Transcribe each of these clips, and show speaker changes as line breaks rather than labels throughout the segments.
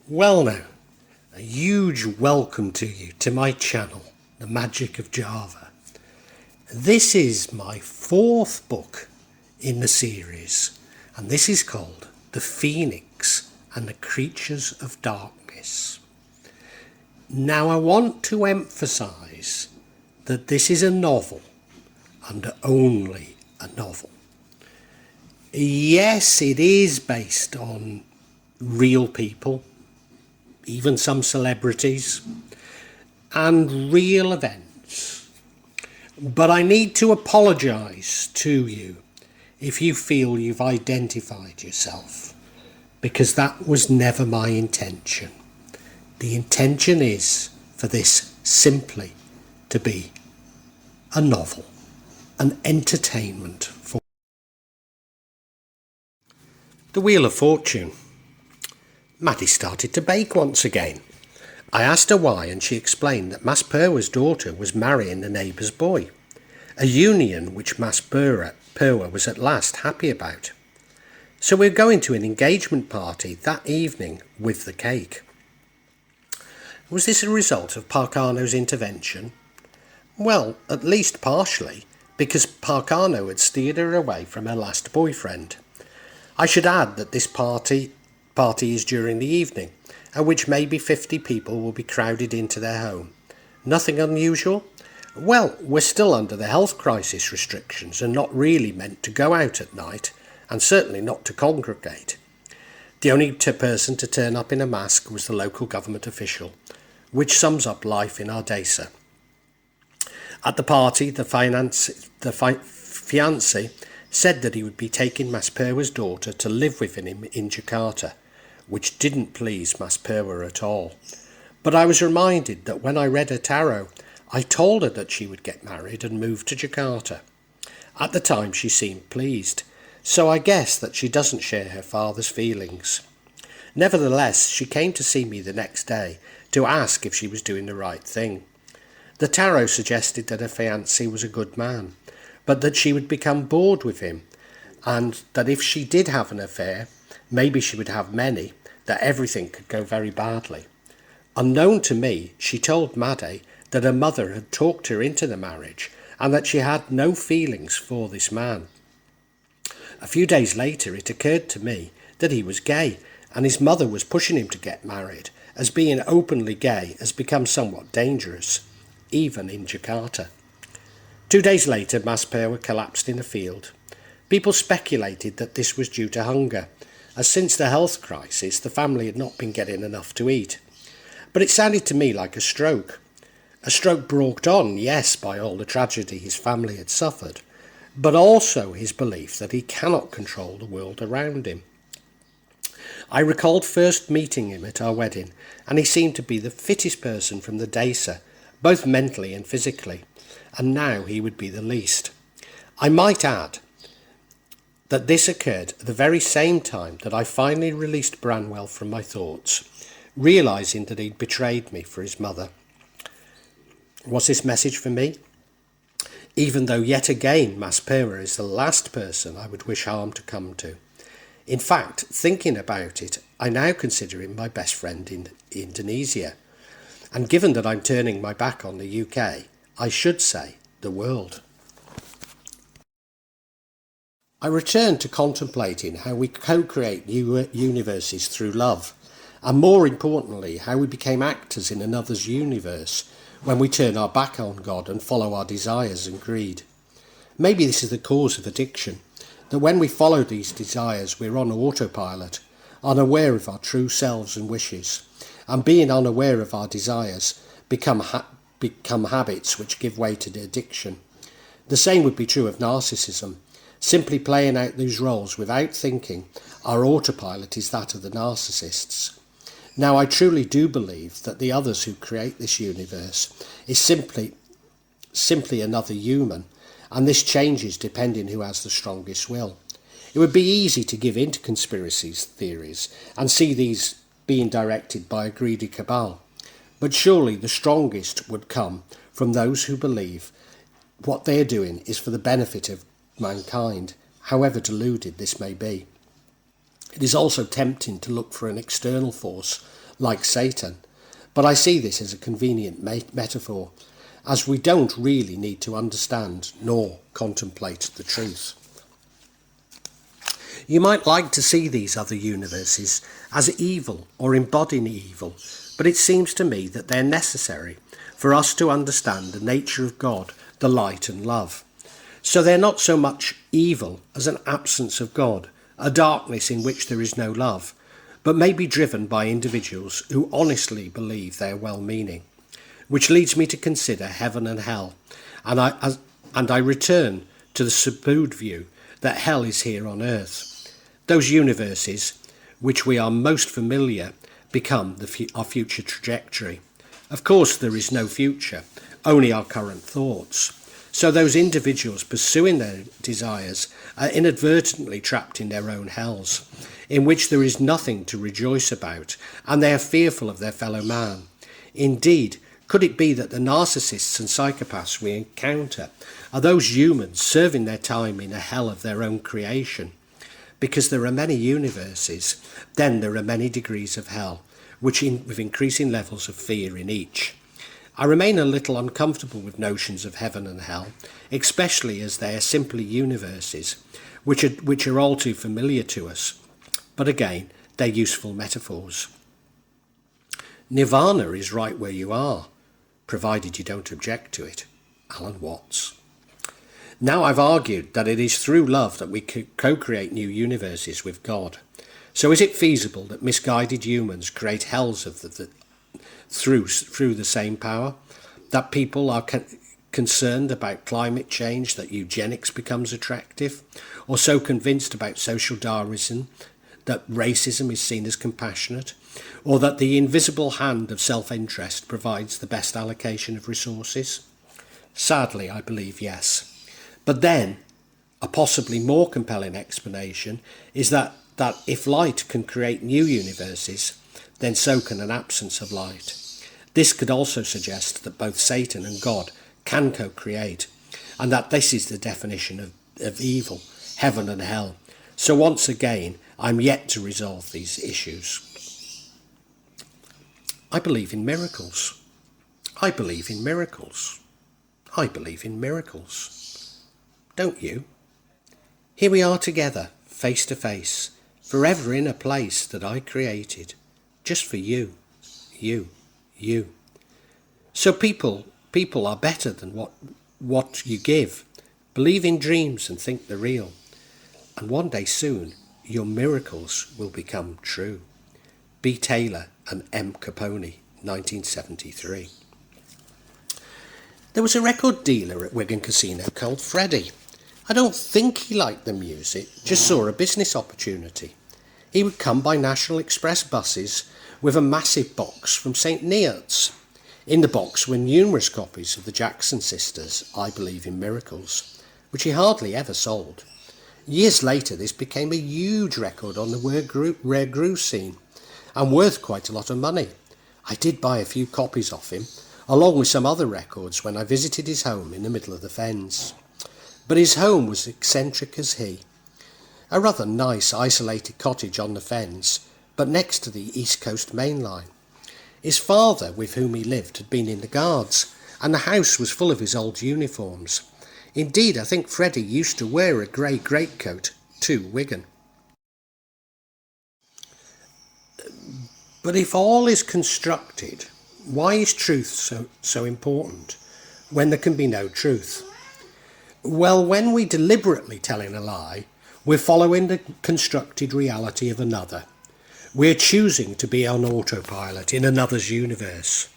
Well now, a huge welcome to you to my channel, The Magic of Java. This is my fourth book in the series, and this is called The Phoenix and the Creatures of Darkness. Now I want to emphasise that this is a novel, and only a novel. Yes, it is based on real people, even some celebrities, and real events. But I need to apologise to you if you feel you've identified yourself, because that was never my intention. The intention is for this simply to be a novel, an entertainment for the Wheel of Fortune. Maddie started to bake once again. I asked her why, and she explained that Mas Purwa's daughter was marrying the neighbour's boy, a union which Mas Purwa was at last happy about. So we're going to an engagement party that evening with the cake. Was this a result of Parcano's intervention? Well, at least partially, because Parcano had steered her away from her last boyfriend. I should add that this party is during the evening, at which maybe 50 people will be crowded into their home. Nothing unusual? Well, we're still under the health crisis restrictions and not really meant to go out at night, and certainly not to congregate. The only person to turn up in a mask was the local government official, which sums up life in Ardesa. At the party, the fiancé said that he would be taking Mas Purwa's daughter to live with him in Jakarta, which didn't please Mas Purwa at all. But I was reminded that when I read her tarot, I told her that she would get married and move to Jakarta. At the time she seemed pleased, so I guess that she doesn't share her father's feelings. Nevertheless, she came to see me the next day to ask if she was doing the right thing. The tarot suggested that her fiancé was a good man, but that she would become bored with him, and that if she did have an affair, maybe she would have many, that everything could go very badly. Unknown to me, she told Maddie that her mother had talked her into the marriage and that she had no feelings for this man. A few days later it occurred to me that he was gay and his mother was pushing him to get married, as being openly gay has become somewhat dangerous, even in Jakarta. 2 days later, Mas Purwa collapsed in a field. People speculated that this was due to hunger, as since the health crisis the family had not been getting enough to eat. But it sounded to me like a stroke. A stroke brought on, yes, by all the tragedy his family had suffered, but also his belief that he cannot control the world around him. I recalled first meeting him at our wedding, and he seemed to be the fittest person from the Desa, both mentally and physically, and now he would be the least. I might add that this occurred at the very same time that I finally released Branwell from my thoughts, realising that he'd betrayed me for his mother. Was this message for me? Even though yet again Mas Purwa is the last person I would wish harm to come to. In fact, thinking about it, I now consider him my best friend in Indonesia. And given that I'm turning my back on the UK, I should say the world. I returned to contemplating how we co-create new universes through love, and more importantly, how we became actors in another's universe when we turn our back on God and follow our desires and greed. Maybe this is the cause of addiction, that when we follow these desires we're on autopilot, unaware of our true selves and wishes, and being unaware of our desires become habits which give way to the addiction. The same would be true of narcissism. Simply playing out these roles without thinking, our autopilot is that of the narcissists. Now I truly do believe that the others who create this universe is simply another human, and this changes depending who has the strongest will. It would be easy to give in to conspiracy theories and see these being directed by a greedy cabal, but surely the strongest would come from those who believe what they are doing is for the benefit of mankind, however deluded this may be. It is also tempting to look for an external force like Satan, but I see this as a convenient metaphor, as we don't really need to understand nor contemplate the truth. You might like to see these other universes as evil or embodying evil, but it seems to me that they're necessary for us to understand the nature of God, the light and love. So they're not so much evil as an absence of God, a darkness in which there is no love, but may be driven by individuals who honestly believe they are well-meaning, which leads me to consider heaven and hell, and I return to the subdued view that hell is here on earth. Those universes which we are most familiar become our future trajectory. Of course, there is no future, only our current thoughts. So those individuals pursuing their desires are inadvertently trapped in their own hells, in which there is nothing to rejoice about, and they are fearful of their fellow man. Indeed, could it be that the narcissists and psychopaths we encounter are those humans serving their time in a hell of their own creation? Because there are many universes, then there are many degrees of hell, with increasing levels of fear in each. I remain a little uncomfortable with notions of heaven and hell, especially as they are simply universes, which are all too familiar to us. But again, they're useful metaphors. Nirvana is right where you are, provided you don't object to it. Alan Watts. Now I've argued that it is through love that we co-create new universes with God. So is it feasible that misguided humans create hells of through the same power? That people are concerned about climate change that eugenics becomes attractive? Or so convinced about social Darwinism that racism is seen as compassionate? Or that the invisible hand of self-interest provides the best allocation of resources? Sadly, I believe yes. But then, a possibly more compelling explanation is that if light can create new universes, then so can an absence of light. This could also suggest that both Satan and God can co-create, and that this is the definition of evil, heaven and hell. So once again, I'm yet to resolve these issues. I believe in miracles. I believe in miracles. I believe in miracles. Don't you? Here we are together, face to face, forever in a place that I created, just for you, you. So people are better than what you give. Believe in dreams and think they're real. And one day soon, your miracles will become true. B. Taylor and M. Capone, 1973. There was a record dealer at Wigan Casino called Freddie. I don't think he liked the music, just saw a business opportunity. He would come by National Express buses with a massive box from St. Neots. In the box were numerous copies of the Jackson Sisters' I Believe in Miracles, which he hardly ever sold. Years later, this became a huge record on the rare groove scene, and worth quite a lot of money. I did buy a few copies off him, along with some other records when I visited his home in the middle of the fens. But his home was eccentric as he. A rather nice isolated cottage on the fens, but next to the East Coast main line. His father, with whom he lived, had been in the Guards, and the house was full of his old uniforms. Indeed, I think Freddie used to wear a grey greatcoat to Wigan. But if all is constructed, why is truth so important when there can be no truth? Well, when we deliberately telling a lie, we're following the constructed reality of another. We're choosing to be on autopilot in another's universe.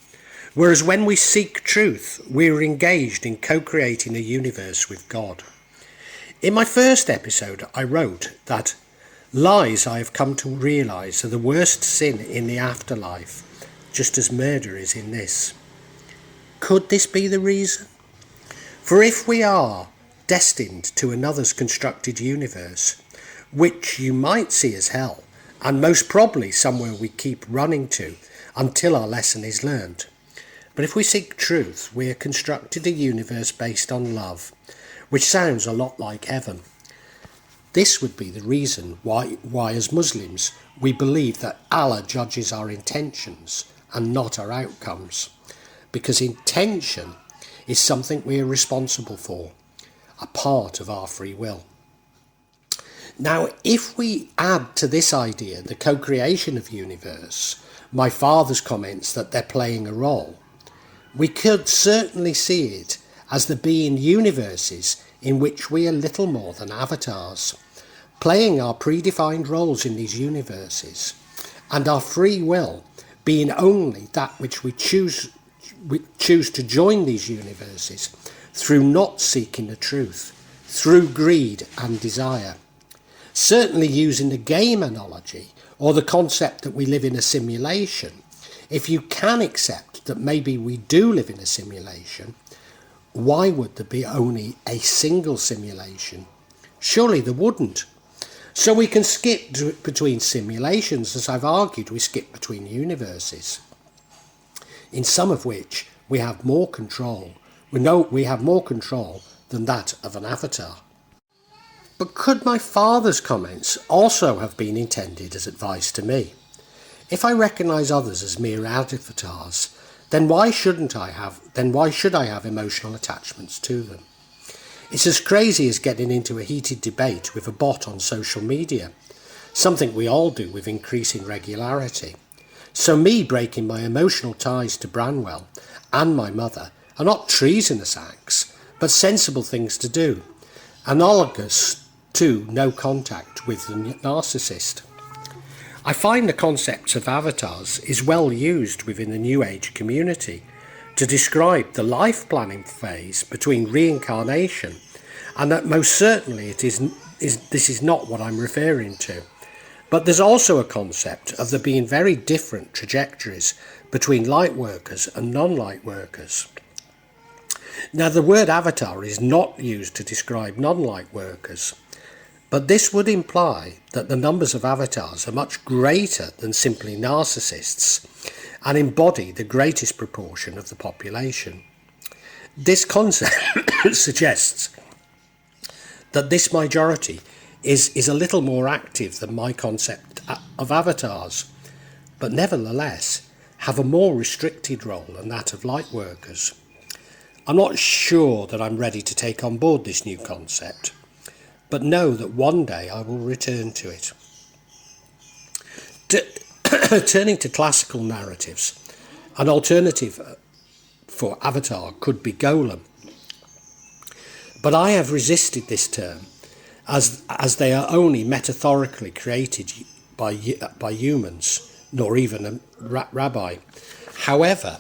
Whereas when we seek truth, we're engaged in co-creating a universe with God. In my first episode, I wrote that lies I have come to realise are the worst sin in the afterlife, just as murder is in this. Could this be the reason? For if we are destined to another's constructed universe, which you might see as hell, and most probably somewhere we keep running to until our lesson is learned. But if we seek truth, we are constructed a universe based on love, which sounds a lot like heaven. This would be the reason why as Muslims we believe that Allah judges our intentions and not our outcomes, because intention is something we are responsible for, a part of our free will. Now, if we add to this idea the co-creation of universe, my father's comments that they're playing a role, we could certainly see it as there being universes in which we are little more than avatars, playing our predefined roles in these universes, and our free will being only that which we choose to join these universes through not seeking the truth, through greed and desire. Certainly using the game analogy, or the concept that we live in a simulation, if you can accept that maybe we do live in a simulation, why would there be only a single simulation? Surely there wouldn't. So we can skip between simulations, as I've argued, we skip between universes, in some of which we have more control. We have more control than that of an avatar. But could my father's comments also have been intended as advice to me? If I recognise others as mere avatars, then why should I have emotional attachments to them? It's as crazy as getting into a heated debate with a bot on social media, something we all do with increasing regularity. So me breaking my emotional ties to Branwell and my mother are not treasonous acts, but sensible things to do, analogous to no contact with the narcissist. I find the concept of avatars is well used within the New Age community to describe the life planning phase between reincarnation, and that most certainly this is not what I'm referring to. But there's also a concept of there being very different trajectories between light workers and non-light workers. Now, the word avatar is not used to describe non-light workers, but this would imply that the numbers of avatars are much greater than simply narcissists and embody the greatest proportion of the population. This concept suggests that this majority is a little more active than my concept of avatars, but nevertheless have a more restricted role than that of light workers. I'm not sure that I'm ready to take on board this new concept, but know that one day I will return to it. Turning to classical narratives, an alternative for avatar could be Golem. But I have resisted this term as they are only metaphorically created by humans, nor even a rabbi. However,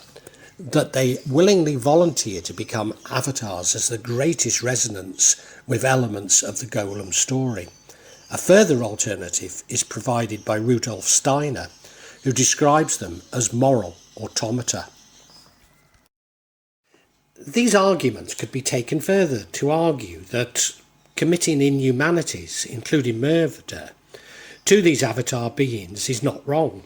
that they willingly volunteer to become avatars as the greatest resonance with elements of the Golem story. A further alternative is provided by Rudolf Steiner, who describes them as moral automata. These arguments could be taken further to argue that committing inhumanities, including murder, to these avatar beings is not wrong.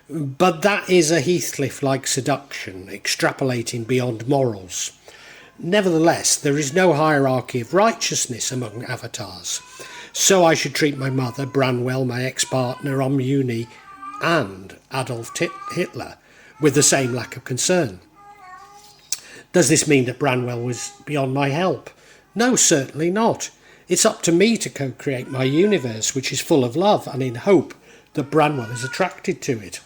But that is a Heathcliff-like seduction, extrapolating beyond morals. Nevertheless, there is no hierarchy of righteousness among avatars, so I should treat my mother, Branwell, my ex-partner, Omuni, and Adolf Hitler with the same lack of concern. Does this mean that Branwell was beyond my help? No, certainly not. It's up to me to co-create my universe, which is full of love, and in hope that Branwell is attracted to it.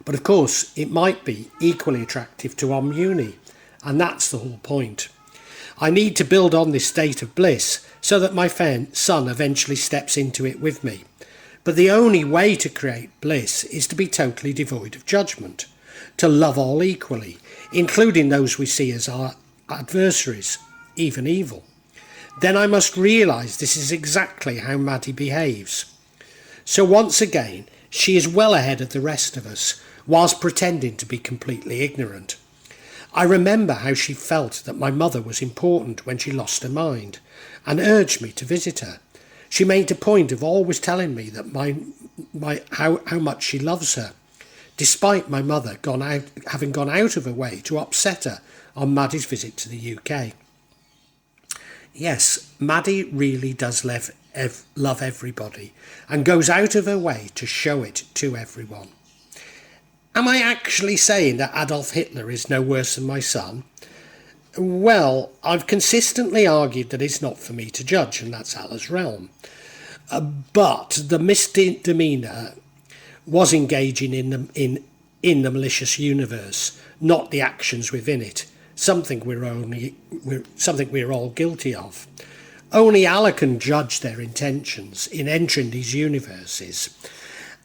But of course, it might be equally attractive to Omuni, and that's the whole point. I need to build on this state of bliss so that my son eventually steps into it with me. But the only way to create bliss is to be totally devoid of judgment, to love all equally, including those we see as our adversaries, even evil. Then I must realise this is exactly how Maddie behaves. So once again, she is well ahead of the rest of us, whilst pretending to be completely ignorant. I remember how she felt that my mother was important when she lost her mind, and urged me to visit her. She made a point of always telling me that how much she loves her, despite my mother having gone out of her way to upset her on Maddie's visit to the UK. Yes, Maddie really does love everybody and goes out of her way to show it to everyone. Am I actually saying that Adolf Hitler is no worse than my son? Well, I've consistently argued that it's not for me to judge, and that's Allah's realm. But the misdemeanour was engaging in the malicious universe, not the actions within it. Something we're all guilty of. Only Allah can judge their intentions in entering these universes,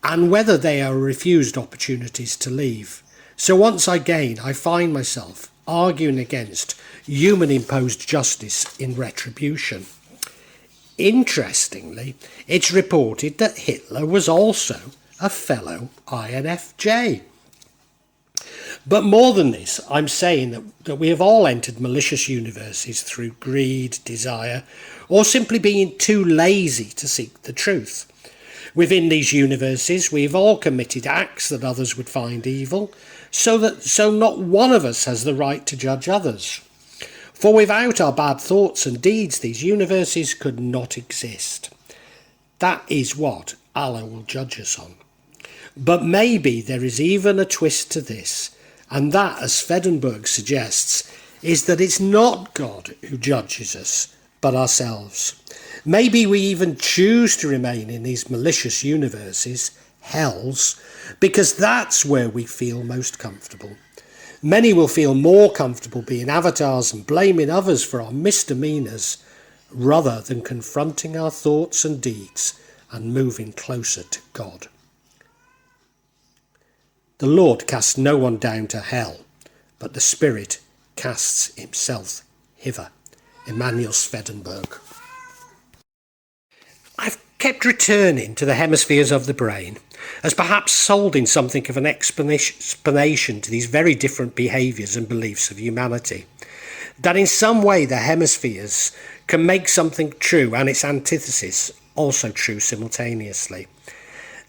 and whether they are refused opportunities to leave. So once again, I find myself arguing against human-imposed justice in retribution. Interestingly, it's reported that Hitler was also a fellow INFJ. But more than this, I'm saying that we have all entered malicious universes through greed, desire, or simply being too lazy to seek the truth. Within these universes, we've all committed acts that others would find evil, so not one of us has the right to judge others. For without our bad thoughts and deeds, these universes could not exist. That is what Allah will judge us on. But maybe there is even a twist to this, and that, as Swedenborg suggests, is that it's not God who judges us, but ourselves. Maybe we even choose to remain in these malicious universes, hells, because that's where we feel most comfortable. Many will feel more comfortable being avatars and blaming others for our misdemeanours, rather than confronting our thoughts and deeds and moving closer to God. The Lord casts no one down to hell, but the Spirit casts himself hither. Emanuel Swedenborg. I've kept returning to the hemispheres of the brain as perhaps holding something of an explanation to these very different behaviours and beliefs of humanity. That in some way the hemispheres can make something true and its antithesis also true simultaneously.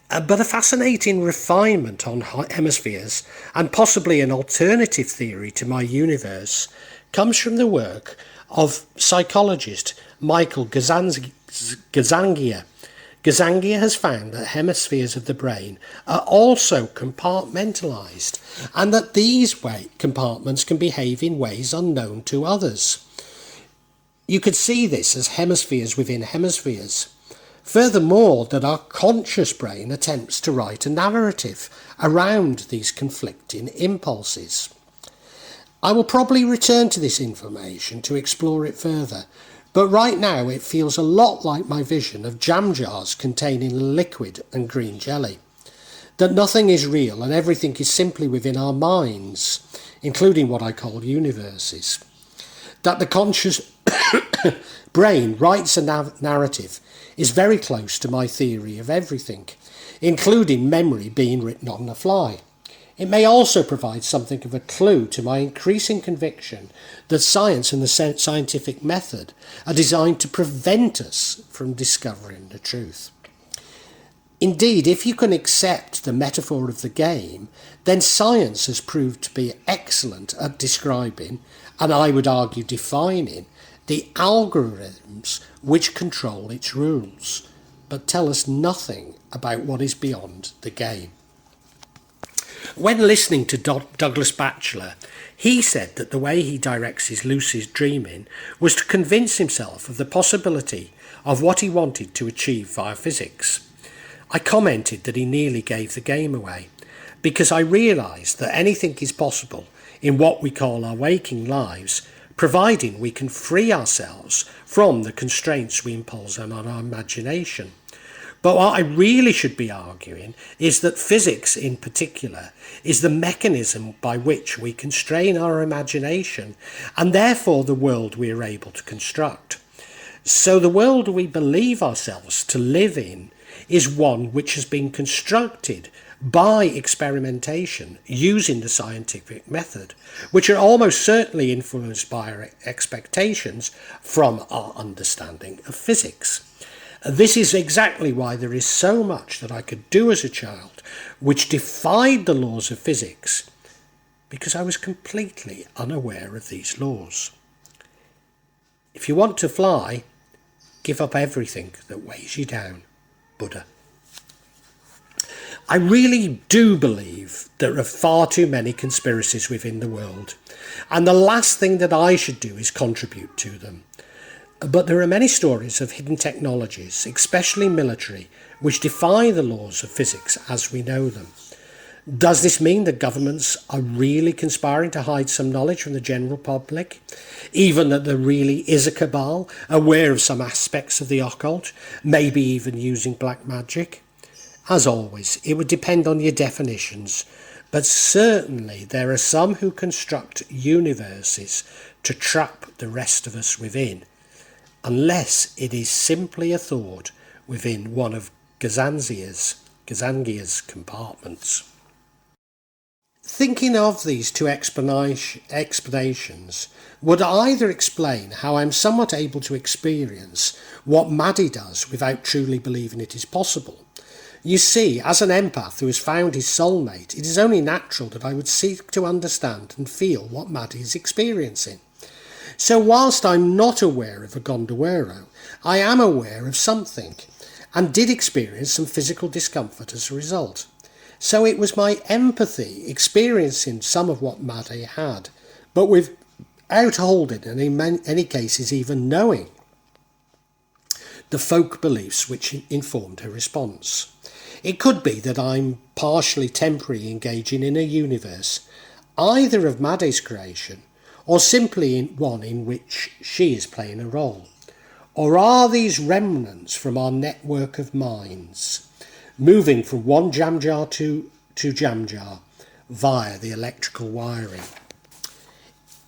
But a fascinating refinement on hemispheres, and possibly an alternative theory to my universe, comes from the work of psychologist Michael Gazangia. Gazangia has found that hemispheres of the brain are also compartmentalised, and that these compartments can behave in ways unknown to others. You could see this as hemispheres within hemispheres. Furthermore, that our conscious brain attempts to write a narrative around these conflicting impulses. I will probably return to this information to explore it further, but right now it feels a lot like my vision of jam jars containing liquid and green jelly. That nothing is real and everything is simply within our minds, including what I call universes. That the conscious brain writes a narrative is very close to my theory of everything, including memory being written on the fly. It may also provide something of a clue to my increasing conviction that science and the scientific method are designed to prevent us from discovering the truth. Indeed, if you can accept the metaphor of the game, then science has proved to be excellent at describing, and I would argue defining, the algorithms which control its rules, but tell us nothing about what is beyond the game. When listening to Douglas Batchelor, he said that the way he directs his lucid dreaming was to convince himself of the possibility of what he wanted to achieve via physics. I commented that he nearly gave the game away, because I realised that anything is possible in what we call our waking lives, providing we can free ourselves from the constraints we impose on our imagination. But what I really should be arguing is that physics in particular is the mechanism by which we constrain our imagination, and therefore the world we are able to construct. So the world we believe ourselves to live in is one which has been constructed by experimentation using the scientific method, which are almost certainly influenced by our expectations from our understanding of physics. This is exactly why there is so much that I could do as a child which defied the laws of physics, because I was completely unaware of these laws. If you want to fly, give up everything that weighs you down. Buddha. I really do believe there are far too many conspiracies within the world, and the last thing that I should do is contribute to them. But there are many stories of hidden technologies, especially military, which defy the laws of physics as we know them. Does this mean that governments are really conspiring to hide some knowledge from the general public? Even that there really is a cabal, aware of some aspects of the occult, maybe even using black magic? As always, it would depend on your definitions, but certainly there are some who construct universes to trap the rest of us within, unless it is simply a thought within one of Gazangia's compartments. Thinking of these two explanations would either explain how I'm somewhat able to experience what Maddie does without truly believing it is possible. You see, as an empath who has found his soulmate, it is only natural that I would seek to understand and feel what Maddie is experiencing. So whilst I'm not aware of a Gondowero, I am aware of something, and did experience some physical discomfort as a result. So it was my empathy experiencing some of what Maddie had, but without holding and in many cases even knowing the folk beliefs which informed her response. It could be that I'm partially temporarily engaging in a universe, either of Maddie's creation, or simply in one in which she is playing a role. Or are these remnants from our network of minds, moving from one jam jar to jam jar via the electrical wiring?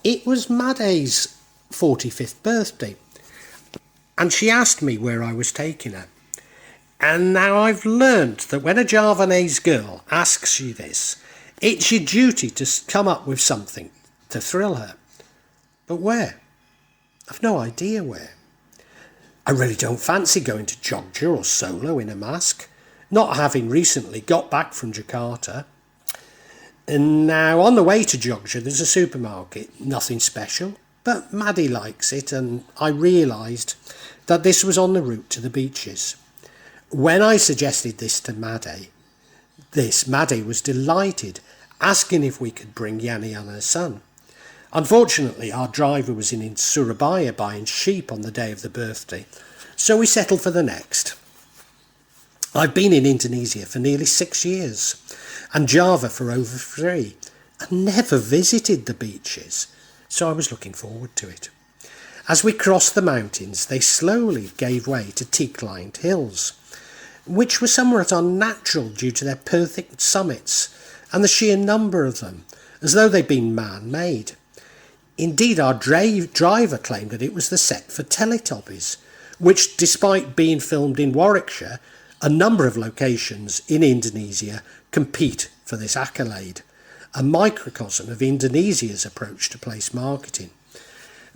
It was Maddie's 45th birthday, and she asked me where I was taking her. And now I've learnt that when a Javanese girl asks you this, it's your duty to come up with something to thrill her. But where? I've no idea where. I really don't fancy going to Jogja or Solo in a mask, not having recently got back from Jakarta. And now on the way to Jogja there's a supermarket, nothing special, but Maddie likes it, and I realised that this was on the route to the beaches. When I suggested this to Maddie was delighted, asking if we could bring Yanni and her son. Unfortunately, our driver was in Surabaya buying sheep on the day of the birthday, so we settled for the next. I've been in Indonesia for nearly 6 years, and Java for over 3, and never visited the beaches, so I was looking forward to it. As we crossed the mountains, they slowly gave way to teak-lined hills, which were somewhat unnatural due to their perfect summits and the sheer number of them, as though they'd been man-made. Indeed, our driver claimed that it was the set for Teletubbies, which, despite being filmed in Warwickshire, a number of locations in Indonesia compete for this accolade, a microcosm of Indonesia's approach to place marketing.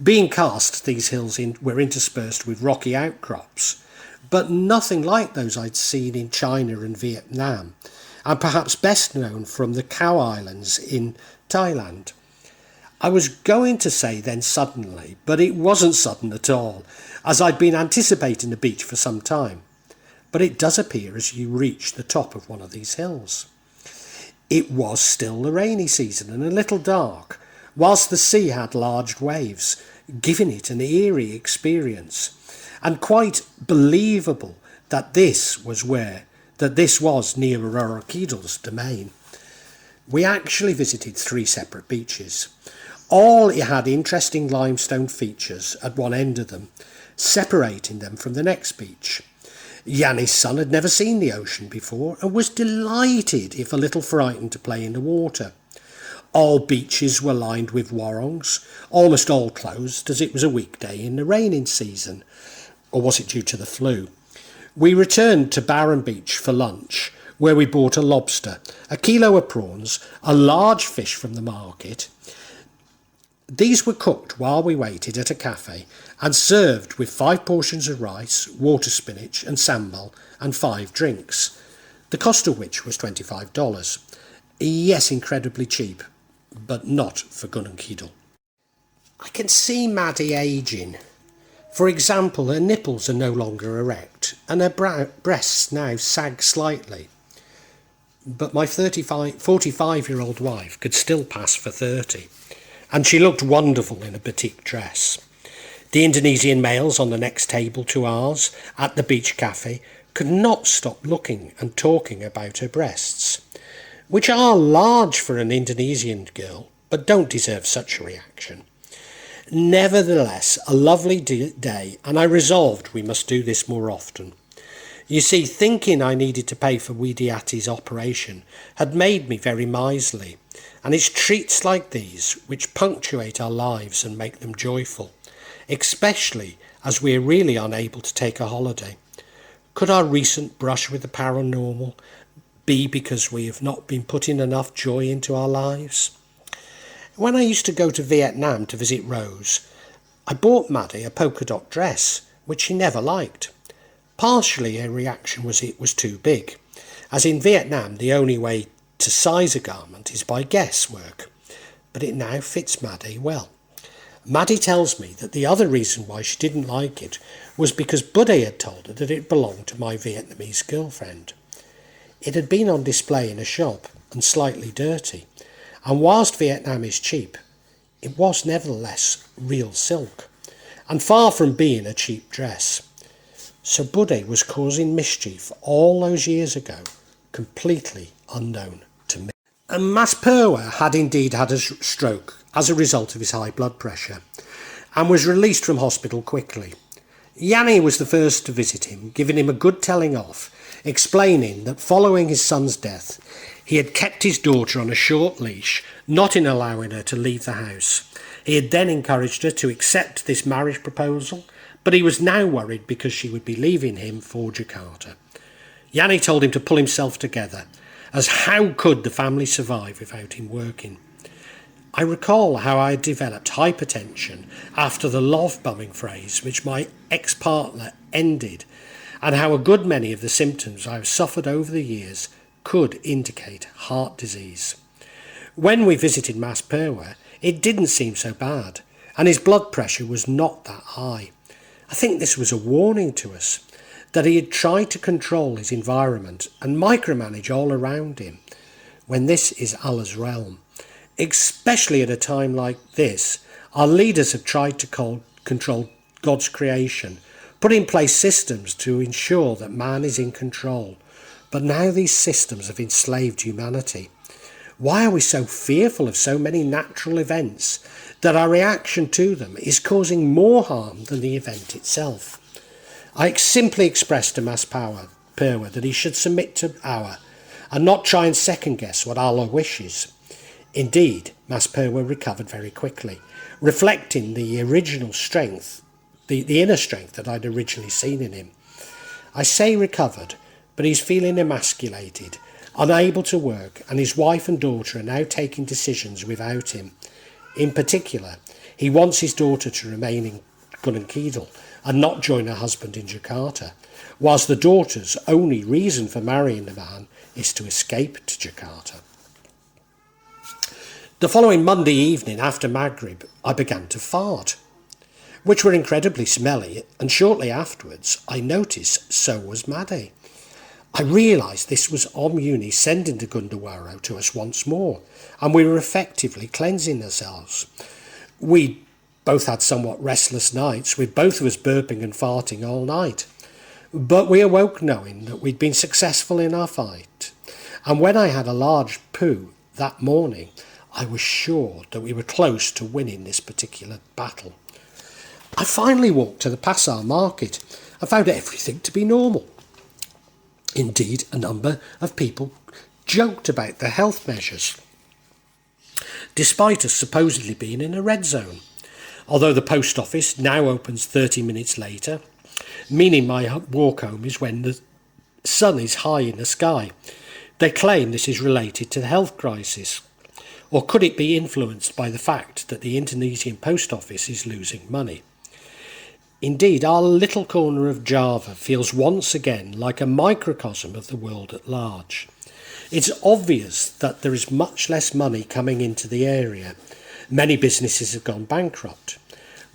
Being cast, these hills were interspersed with rocky outcrops, but nothing like those I'd seen in China and Vietnam, and perhaps best known from the Cow Islands in Thailand. I was going to say then suddenly, but it wasn't sudden at all, as I'd been anticipating the beach for some time. But it does appear as you reach the top of one of these hills. It was still the rainy season and a little dark, whilst the sea had large waves, giving it an eerie experience, and quite believable that this was near Rorokidal's domain. We actually visited 3 separate beaches. All had interesting limestone features at one end of them, separating them from the next beach. Yanni's son had never seen the ocean before and was delighted, if a little frightened, to play in the water. All beaches were lined with warongs, almost all closed as it was a weekday in the raining season. Or was it due to the flu? We returned to Barron Beach for lunch, where we bought a lobster, a kilo of prawns, a large fish from the market. These were cooked while we waited at a cafe and served with 5 portions of rice, water spinach and sambal and 5 drinks, the cost of which was $25. Yes, incredibly cheap, but not for Gunung Kidul. I can see Maddie ageing. For example, her nipples are no longer erect and her breasts now sag slightly. But my 45-year-old wife could still pass for 30, and she looked wonderful in a batik dress. The Indonesian males on the next table to ours at the beach cafe could not stop looking and talking about her breasts, which are large for an Indonesian girl, but don't deserve such a reaction. Nevertheless, a lovely day, and I resolved we must do this more often. You see, thinking I needed to pay for Widiati's operation had made me very miserly, and it's treats like these which punctuate our lives and make them joyful, especially as we are really unable to take a holiday. Could our recent brush with the paranormal be because we have not been putting enough joy into our lives? When I used to go to Vietnam to visit Rose, I bought Maddie a polka dot dress, which she never liked. Partially her reaction was it was too big, as in Vietnam the only way to size a garment is by guesswork, but it now fits Maddie well. Maddie tells me that the other reason why she didn't like it was because Buddy had told her that it belonged to my Vietnamese girlfriend. It had been on display in a shop and slightly dirty, and whilst Vietnam is cheap, it was nevertheless real silk, and far from being a cheap dress. So Buddy was causing mischief all those years ago, completely unknown to me. And Mas Perwa had indeed had a stroke as a result of his high blood pressure, and was released from hospital quickly. Yanni was the first to visit him, giving him a good telling off, explaining that following his son's death, he had kept his daughter on a short leash, not in allowing her to leave the house. He had then encouraged her to accept this marriage proposal, but he was now worried because she would be leaving him for Jakarta. Yanni told him to pull himself together, as how could the family survive without him working? I recall how I had developed hypertension after the love bombing phase which my ex-partner ended, and how a good many of the symptoms I have suffered over the years could indicate heart disease. When we visited Mas Perwa, it didn't seem so bad, and his blood pressure was not that high. I think this was a warning to us, that he had tried to control his environment and micromanage all around him, when this is Allah's realm. Especially at a time like this, our leaders have tried to control God's creation, put in place systems to ensure that man is in control. But now these systems have enslaved humanity. Why are we so fearful of so many natural events that our reaction to them is causing more harm than the event itself? I simply expressed to Mas Perwa that he should submit to Allah and not try and second guess what Allah wishes. Indeed, Mas Perwa recovered very quickly, reflecting the original strength, the inner strength that I'd originally seen in him. I say recovered, but he's feeling emasculated, unable to work, and his wife and daughter are now taking decisions without him. In particular, he wants his daughter to remain in Gunung Kidul and not join her husband in Jakarta, whilst the daughter's only reason for marrying the man is to escape to Jakarta. The following Monday evening after Maghrib, I began to fart, which were incredibly smelly, and shortly afterwards I noticed so was Maddie. I realised this was Uni sending the Gundawaro to us once more, and we were effectively cleansing ourselves. We both had somewhat restless nights, with both of us burping and farting all night. But we awoke knowing that we'd been successful in our fight, and when I had a large poo that morning, I was sure that we were close to winning this particular battle. I finally walked to the Pasar market and found everything to be normal. Indeed, a number of people joked about the health measures, despite us supposedly being in a red zone. Although the post office now opens 30 minutes later, meaning my walk home is when the sun is high in the sky. They claim this is related to the health crisis. Or could it be influenced by the fact that the Indonesian post office is losing money? Indeed, our little corner of Java feels once again like a microcosm of the world at large. It's obvious that there is much less money coming into the area. Many businesses have gone bankrupt.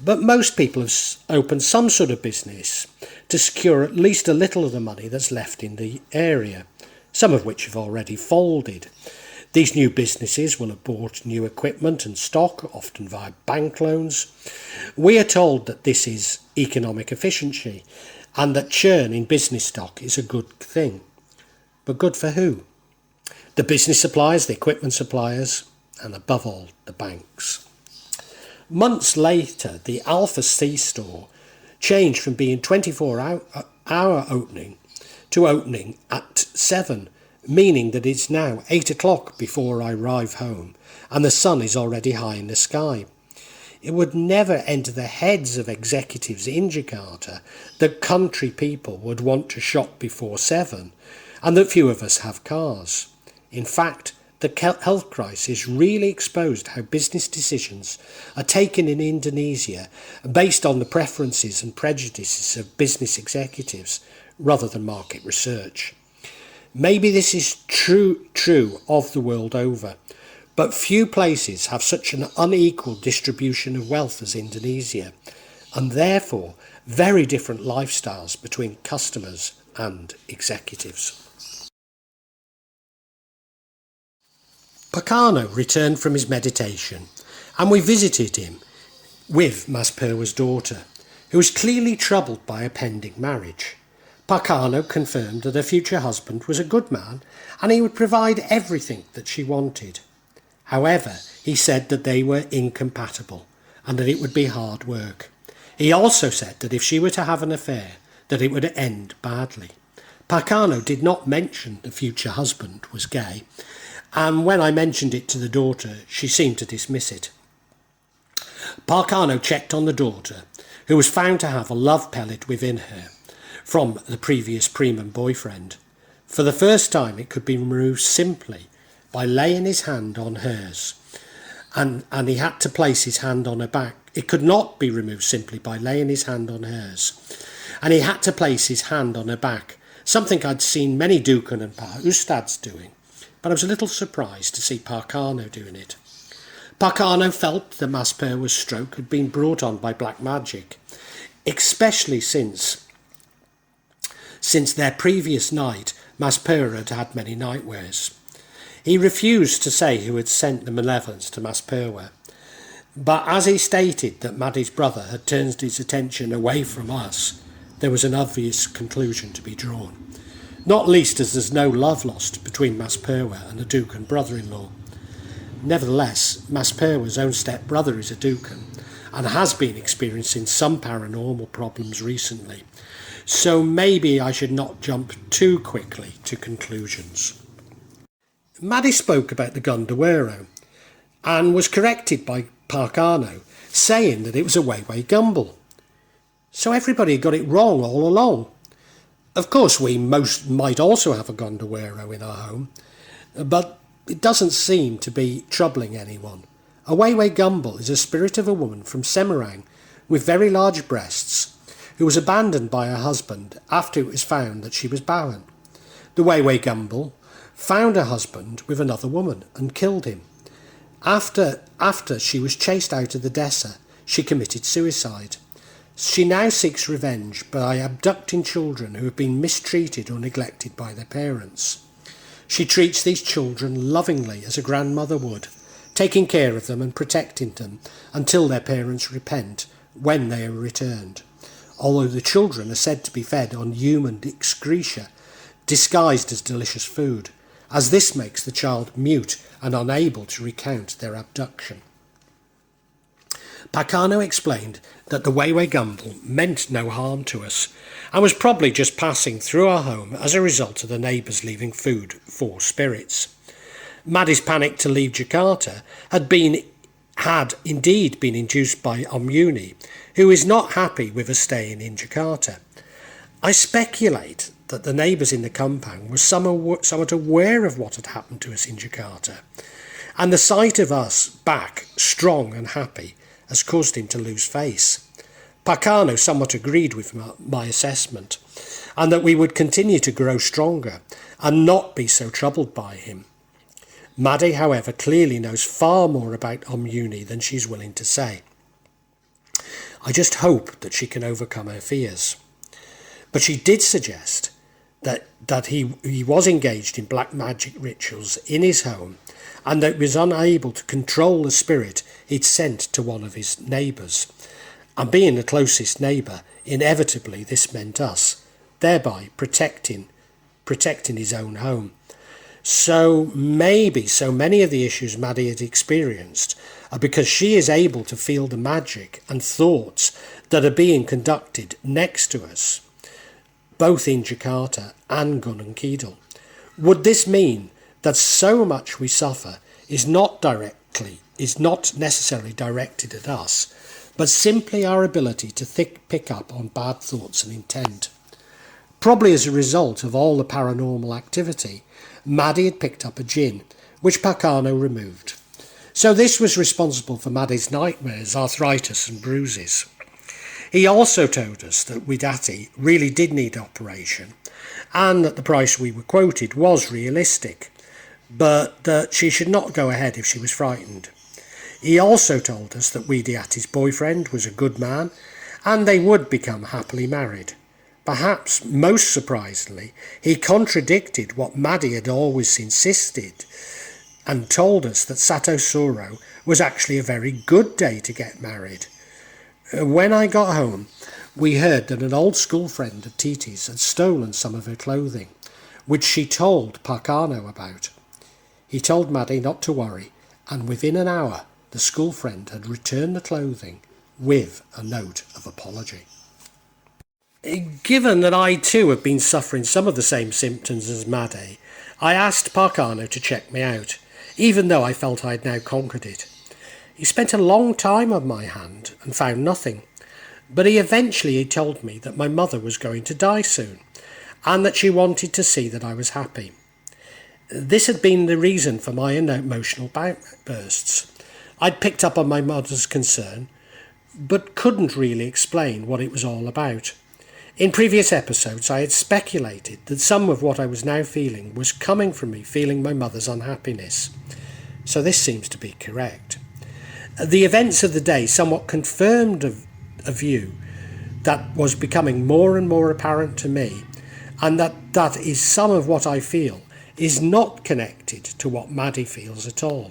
But most people have opened some sort of business to secure at least a little of the money that's left in the area, some of which have already folded. These new businesses will have bought new equipment and stock, often via bank loans. We are told that this is economic efficiency and that churn in business stock is a good thing. But good for who? The business suppliers, the equipment suppliers, and above all, the banks. Months later, the Alpha C store changed from being 24-hour opening to opening at 7, meaning that it's now 8 o'clock before I arrive home and the sun is already high in the sky. It would never enter the heads of executives in Jakarta that country people would want to shop before 7 and that few of us have cars. In fact, the health crisis really exposed how business decisions are taken in Indonesia based on the preferences and prejudices of business executives rather than market research. Maybe this is true of the world over, but few places have such an unequal distribution of wealth as Indonesia, and therefore very different lifestyles between customers and executives. Pakano returned from his meditation, and we visited him with Mas Purwa's daughter, who was clearly troubled by a pending marriage. Pakano confirmed that her future husband was a good man and he would provide everything that she wanted. However, he said that they were incompatible and that it would be hard work. He also said that if she were to have an affair, that it would end badly. Pakano did not mention the future husband was gay, and when I mentioned it to the daughter, she seemed to dismiss it. Pakano checked on the daughter, who was found to have a love pellet within her from the previous Premium boyfriend. For the first time, it could be removed simply by laying his hand on hers, and he had to place his hand on her back. It could not be removed simply by laying his hand on hers, and he had to place his hand on her back, something I'd seen many Dukan and Pa Ustads doing, but I was a little surprised to see Pakano doing it. Pakano felt that Mas Purwa's stroke had been brought on by black magic, especially since their previous night, Mas Purwa had had many nightmares. He refused to say who had sent the malevolence to Mas Purwa, but as he stated that Maddie's brother had turned his attention away from us, there was an obvious conclusion to be drawn, not least as there's no love lost between Mas Purwa and the Dukan brother-in-law. Nevertheless, Mas Purwa's own step-brother is a Dukan and has been experiencing some paranormal problems recently, so maybe I should not jump too quickly to conclusions. Maddie spoke about the Gundawero and was corrected by Pakano, saying that it was a Weiwei Gumble. So everybody got it wrong all along. Of course, we might also have a Gundawero in our home, but it doesn't seem to be troubling anyone. A Weiwei Gumble is a spirit of a woman from Semarang with very large breasts, who was abandoned by her husband after it was found that she was barren. The Weiwei Gumble found her husband with another woman and killed him. After she was chased out of the desa, she committed suicide. She now seeks revenge by abducting children who have been mistreated or neglected by their parents. She treats these children lovingly as a grandmother would, taking care of them and protecting them until their parents repent when they are returned. Although the children are said to be fed on human excreta disguised as delicious food, as this makes the child mute and unable to recount their abduction. Pakano explained that the Weiwei Gumble meant no harm to us and was probably just passing through our home as a result of the neighbours leaving food for spirits. Maddie's panic to leave Jakarta had indeed been induced by Omuni, who is not happy with us staying in Jakarta. I speculate that the neighbours in the compound were somewhat aware of what had happened to us in Jakarta, and the sight of us back, strong and happy, has caused him to lose face. Pakano somewhat agreed with my assessment, and that we would continue to grow stronger and not be so troubled by him. Maddie, however, clearly knows far more about Omuni than she's willing to say. I just hope that she can overcome her fears. But she did suggest that he was engaged in black magic rituals in his home, and that he was unable to control the spirit he'd sent to one of his neighbours. And being the closest neighbour, inevitably this meant us, thereby protecting his own home. So maybe so many of the issues Maddie had experienced are because she is able to feel the magic and thoughts that are being conducted next to us, both in Jakarta and Gunung Kidul. Would this mean that so much we suffer is not necessarily directed at us, but simply our ability to pick up on bad thoughts and intent? Probably as a result of all the paranormal activity, Maddie had picked up a jinn, which Pakano removed. So this was responsible for Maddie's nightmares, arthritis and bruises. He also told us that Widati really did need operation, and that the price we were quoted was realistic, but that she should not go ahead if she was frightened. He also told us that Widati's boyfriend was a good man, and they would become happily married. Perhaps most surprisingly, he contradicted what Maddie had always insisted, and told us that Sato Soro was actually a very good day to get married. When I got home, we heard that an old school friend of Titi's had stolen some of her clothing, which she told Pakano about. He told Maddie not to worry, and within an hour the school friend had returned the clothing with a note of apology. Given that I too have been suffering some of the same symptoms as Maddie, I asked Pakano to check me out, even though I felt I had now conquered it. He spent a long time on my hand and found nothing, but he eventually told me that my mother was going to die soon, and that she wanted to see that I was happy. This had been the reason for my emotional outbursts. I'd picked up on my mother's concern, but couldn't really explain what it was all about. In previous episodes, I had speculated that some of what I was now feeling was coming from me feeling my mother's unhappiness. So this seems to be correct. The events of the day somewhat confirmed a view that was becoming more and more apparent to me, and that is some of what I feel is not connected to what Maddie feels at all.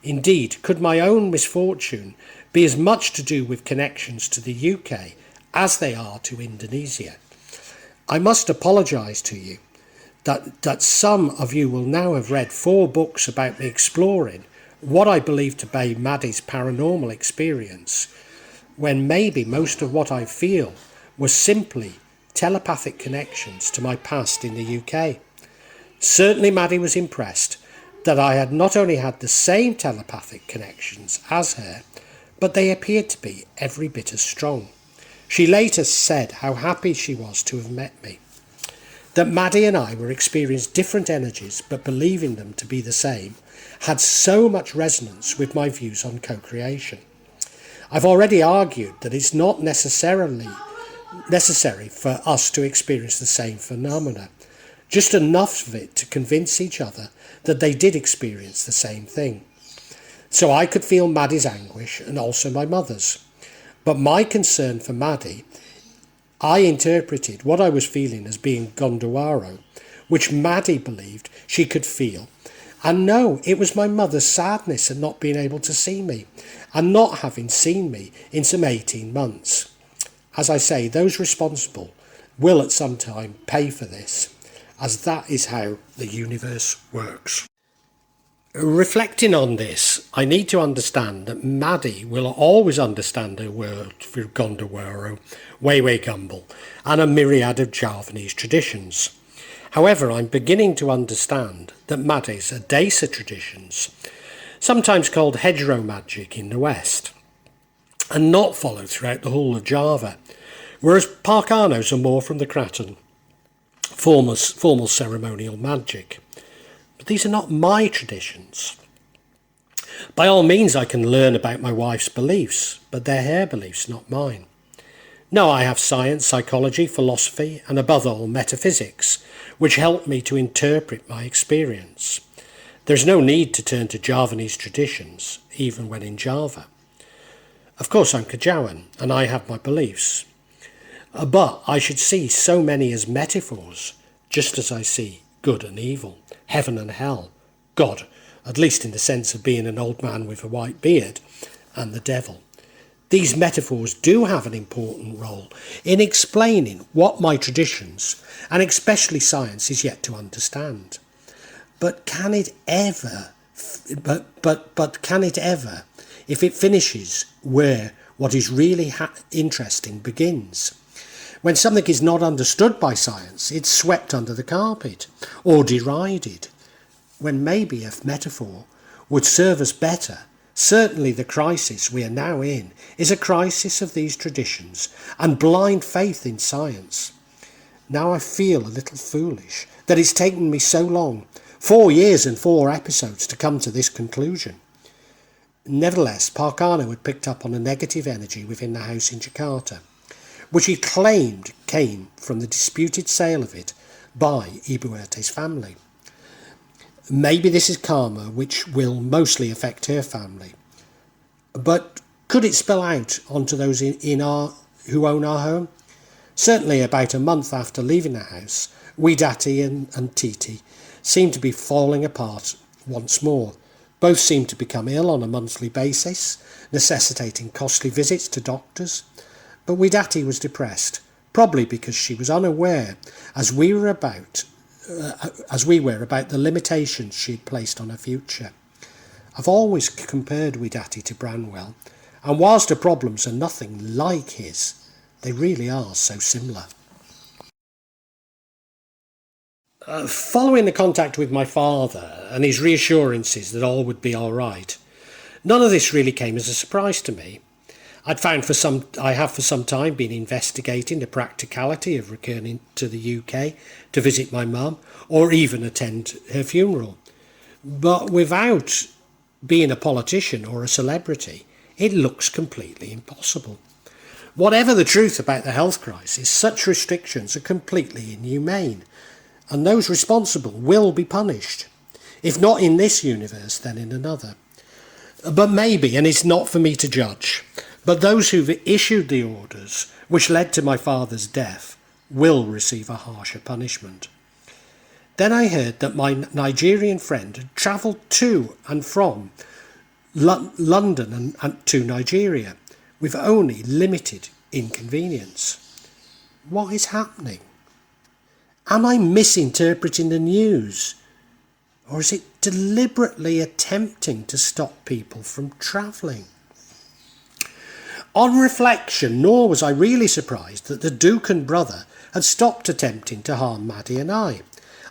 Indeed, could my own misfortune be as much to do with connections to the UK as they are to Indonesia? I must apologise to you that some of you will now have read 4 books about me exploring what I believe to be Maddie's paranormal experience, when maybe most of what I feel was simply telepathic connections to my past in the UK. Certainly Maddie was impressed that I had not only had the same telepathic connections as her, but they appeared to be every bit as strong. She later said how happy she was to have met me, that Maddie and I were experiencing different energies but believing them to be the same had so much resonance with my views on co-creation. I've already argued that it's not necessary for us to experience the same phenomena, just enough of it to convince each other that they did experience the same thing. So I could feel Maddie's anguish and also my mother's. But my concern for Maddie, I interpreted what I was feeling as being Gondawaro, which Maddie believed she could feel. And no, it was my mother's sadness at not being able to see me, and not having seen me in some 18 months. As I say, those responsible will at some time pay for this, as that is how the universe works. Reflecting on this, I need to understand that Maddie will always understand her world through Gondawaro, Wewe Gumbel, and a myriad of Javanese traditions. However, I'm beginning to understand that Maddie's are Desa traditions, sometimes called hedgerow magic in the West, and not followed throughout the whole of Java, whereas Pakano's are more from the Kraton, formal ceremonial magic. But these are not my traditions. By all means, I can learn about my wife's beliefs, but they're her beliefs, not mine. No, I have science, psychology, philosophy, and above all, metaphysics, which help me to interpret my experience. There's no need to turn to Javanese traditions, even when in Java. Of course I'm Kajawan, and I have my beliefs. But I should see so many as metaphors, just as I see good and evil, heaven and hell, God, at least in the sense of being an old man with a white beard, and the devil. These metaphors do have an important role in explaining what my traditions, and especially science, is yet to understand. But can it ever, if it finishes where what is really interesting begins? When something is not understood by science, it's swept under the carpet or derided, when maybe a metaphor would serve us better. Certainly the crisis we are now in is a crisis of these traditions and blind faith in science. Now I feel a little foolish that it's taken me so long, 4 years and 4 episodes, to come to this conclusion. Nevertheless, Parkano had picked up on a negative energy within the house in Jakarta, which he claimed came from the disputed sale of it by Ibuerte's family. Maybe this is karma which will mostly affect her family. But could it spill out onto those who own our home? Certainly about a month after leaving the house, Widati and Titi seemed to be falling apart once more. Both seemed to become ill on a monthly basis, necessitating costly visits to doctors. But Widati was depressed, probably because she was unaware, as we were about the limitations she had placed on her future. I've always compared Widati to Branwell, and whilst her problems are nothing like his, they really are so similar. Following the contact with my father and his reassurances that all would be all right, none of this really came as a surprise to me. I have for some time been investigating the practicality of returning to the UK to visit my mum or even attend her funeral. But without being a politician or a celebrity, it looks completely impossible. Whatever the truth about the health crisis, such restrictions are completely inhumane, and those responsible will be punished. If not in this universe, then in another. But maybe, and it's not for me to judge, but those who've issued the orders which led to my father's death will receive a harsher punishment. Then I heard that my Nigerian friend had travelled to and from London and to Nigeria with only limited inconvenience. What is happening? Am I misinterpreting the news? Or is it deliberately attempting to stop people from travelling? On reflection, nor was I really surprised that the Duke and brother had stopped attempting to harm Maddie and I.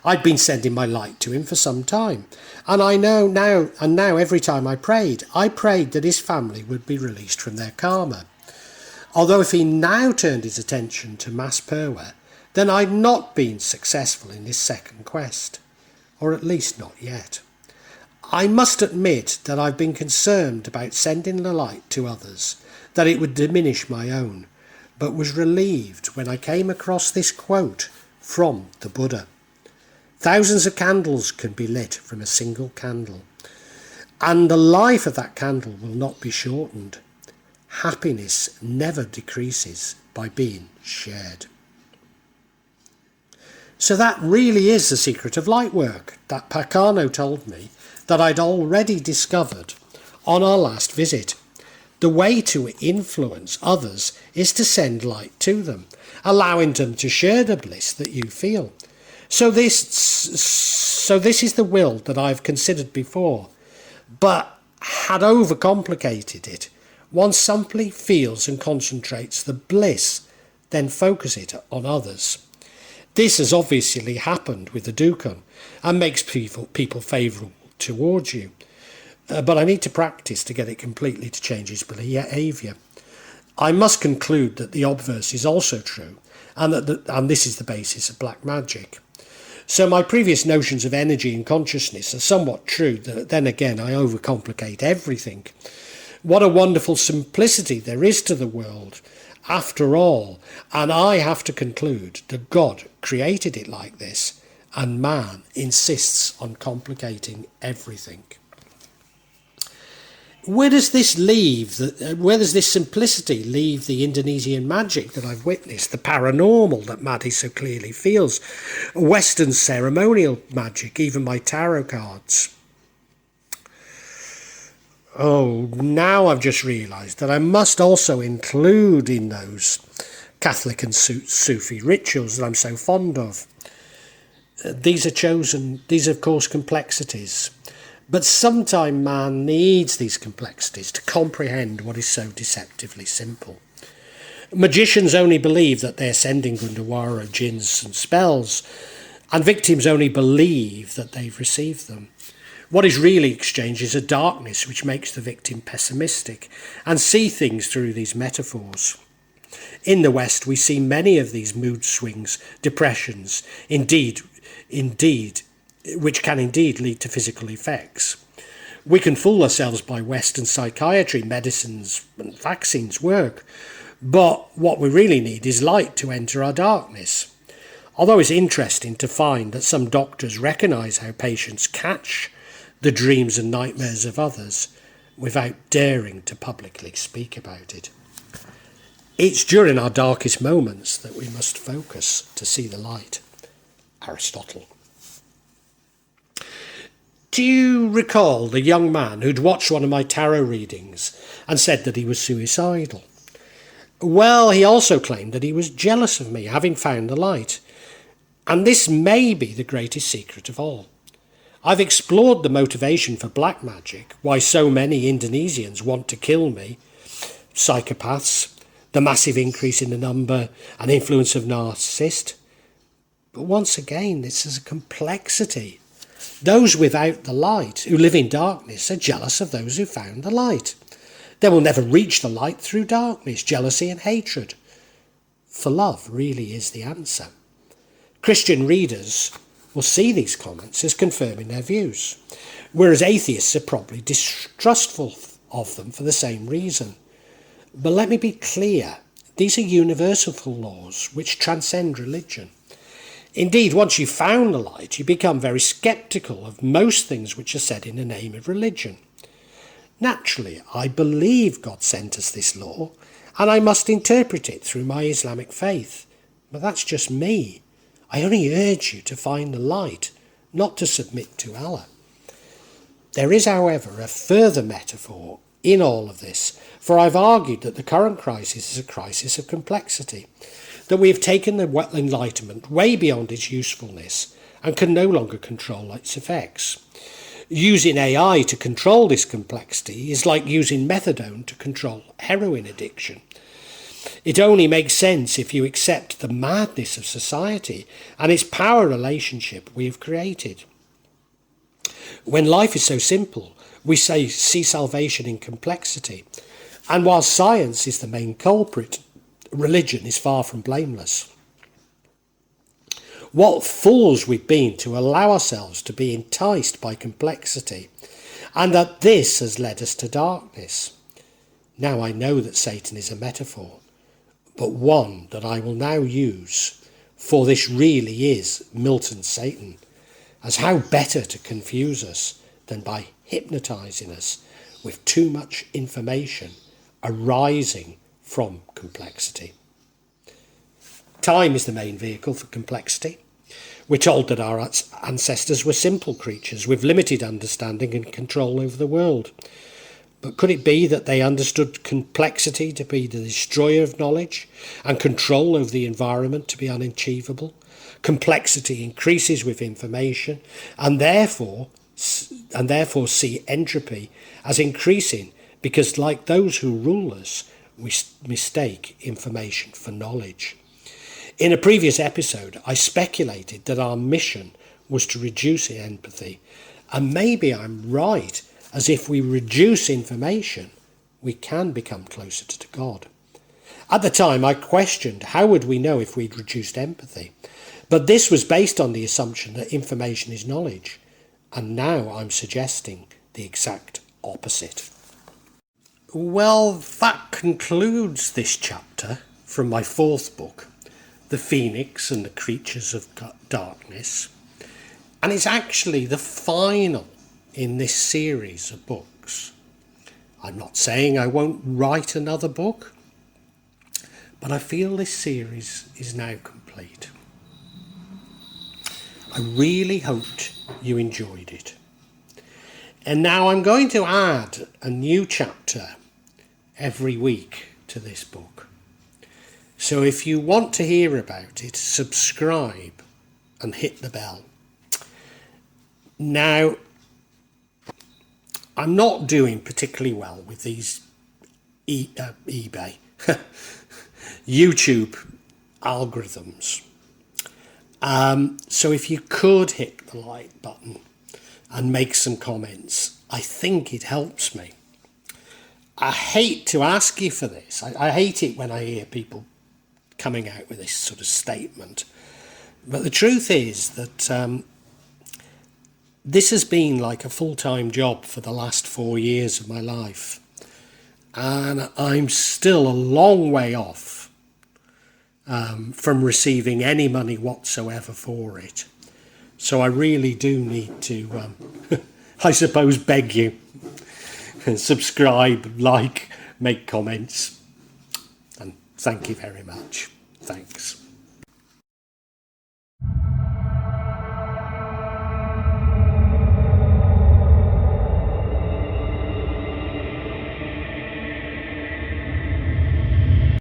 I'd been sending my light to him for some time, and I know now every time I prayed that his family would be released from their karma. Although if he now turned his attention to Mas Perwa, then I'd not been successful in this second quest, or at least not yet. I must admit that I've been concerned about sending the light to others, that it would diminish my own, but was relieved when I came across this quote from the Buddha. Thousands of candles can be lit from a single candle, and the life of that candle will not be shortened. Happiness never decreases by being shared. So that really is the secret of light work that Parkano told me that I'd already discovered on our last visit. The way to influence others is to send light to them, allowing them to share the bliss that you feel. So this is the will that I've considered before, but had overcomplicated it. One simply feels and concentrates the bliss, then focus it on others. This has obviously happened with the Dukan and makes people favourable towards you. But I need to practice to get it completely to change his behaviour. I must conclude that the obverse is also true, and this is the basis of black magic. So my previous notions of energy and consciousness are somewhat true, then again I overcomplicate everything. What a wonderful simplicity there is to the world, after all, and I have to conclude that God created it like this, and man insists on complicating everything. Where does this leave? Where does this simplicity leave the Indonesian magic that I've witnessed, the paranormal that Maddie so clearly feels, Western ceremonial magic, even my tarot cards? Oh, now I've just realised that I must also include in those Catholic and Sufi rituals that I'm so fond of. These are of course complexities. But sometimes man needs these complexities to comprehend what is so deceptively simple. Magicians only believe that they're sending Gundawara, jinns and spells, and victims only believe that they've received them. What is really exchanged is a darkness which makes the victim pessimistic and see things through these metaphors. In the West, we see many of these mood swings, depressions, which can indeed lead to physical effects. We can fool ourselves by Western psychiatry, medicines and vaccines work, but what we really need is light to enter our darkness. Although it's interesting to find that some doctors recognise how patients catch the dreams and nightmares of others without daring to publicly speak about it. It's during our darkest moments that we must focus to see the light. Aristotle. Do you recall the young man who'd watched one of my tarot readings and said that he was suicidal? Well, he also claimed that he was jealous of me, having found the light. And this may be the greatest secret of all. I've explored the motivation for black magic, why so many Indonesians want to kill me, psychopaths, the massive increase in the number and influence of narcissists. But once again, this is a complexity. Those without the light, who live in darkness, are jealous of those who found the light. They will never reach the light through darkness, jealousy and hatred. For love really is the answer. Christian readers will see these comments as confirming their views, whereas atheists are probably distrustful of them for the same reason. But let me be clear, these are universal laws which transcend religion. Indeed, once you've found the light, you become very sceptical of most things which are said in the name of religion. Naturally, I believe God sent us this law, and I must interpret it through my Islamic faith. But that's just me. I only urge you to find the light, not to submit to Allah. There is, however, a further metaphor in all of this, for I've argued that the current crisis is a crisis of complexity, that we have taken the enlightenment way beyond its usefulness and can no longer control its effects. Using AI to control this complexity is like using methadone to control heroin addiction. It only makes sense if you accept the madness of society and its power relationship we have created. When life is so simple, we see salvation in complexity. And while science is the main culprit, religion is far from blameless. What fools we've been to allow ourselves to be enticed by complexity, and that this has led us to darkness. Now I know that Satan is a metaphor, but one that I will now use, for this really is Milton's Satan, as how better to confuse us than by hypnotising us with too much information arising from complexity. Time is the main vehicle for complexity. We're told that our ancestors were simple creatures with limited understanding and control over the world. But could it be that they understood complexity to be the destroyer of knowledge and control over the environment to be unachievable? Complexity increases with information and therefore see entropy as increasing because, like those who rule us, we mistake information for knowledge. In a previous episode, I speculated that our mission was to reduce empathy, and maybe I'm right, as if we reduce information, we can become closer to God. At the time, I questioned how would we know if we'd reduced empathy, but this was based on the assumption that information is knowledge, and now I'm suggesting the exact opposite. Well, that concludes this chapter from my fourth book, The Phoenix and the Creatures of Darkness, and it's actually the final in this series of books. I'm not saying I won't write another book, but I feel this series is now complete. I really hoped you enjoyed it. And now I'm going to add a new chapter every week to this book. So if you want to hear about it, subscribe and hit the bell. Now, I'm not doing particularly well with these eBay, YouTube algorithms. So if you could hit the like button and make some comments, I think it helps me. I hate to ask you for this. I hate it when I hear people coming out with this sort of statement. But the truth is that this has been like a full-time job for the last 4 years of my life. And I'm still a long way off from receiving any money whatsoever for it. So I really do need to, I suppose, beg you. Subscribe, like, make comments. And thank you very much. Thanks.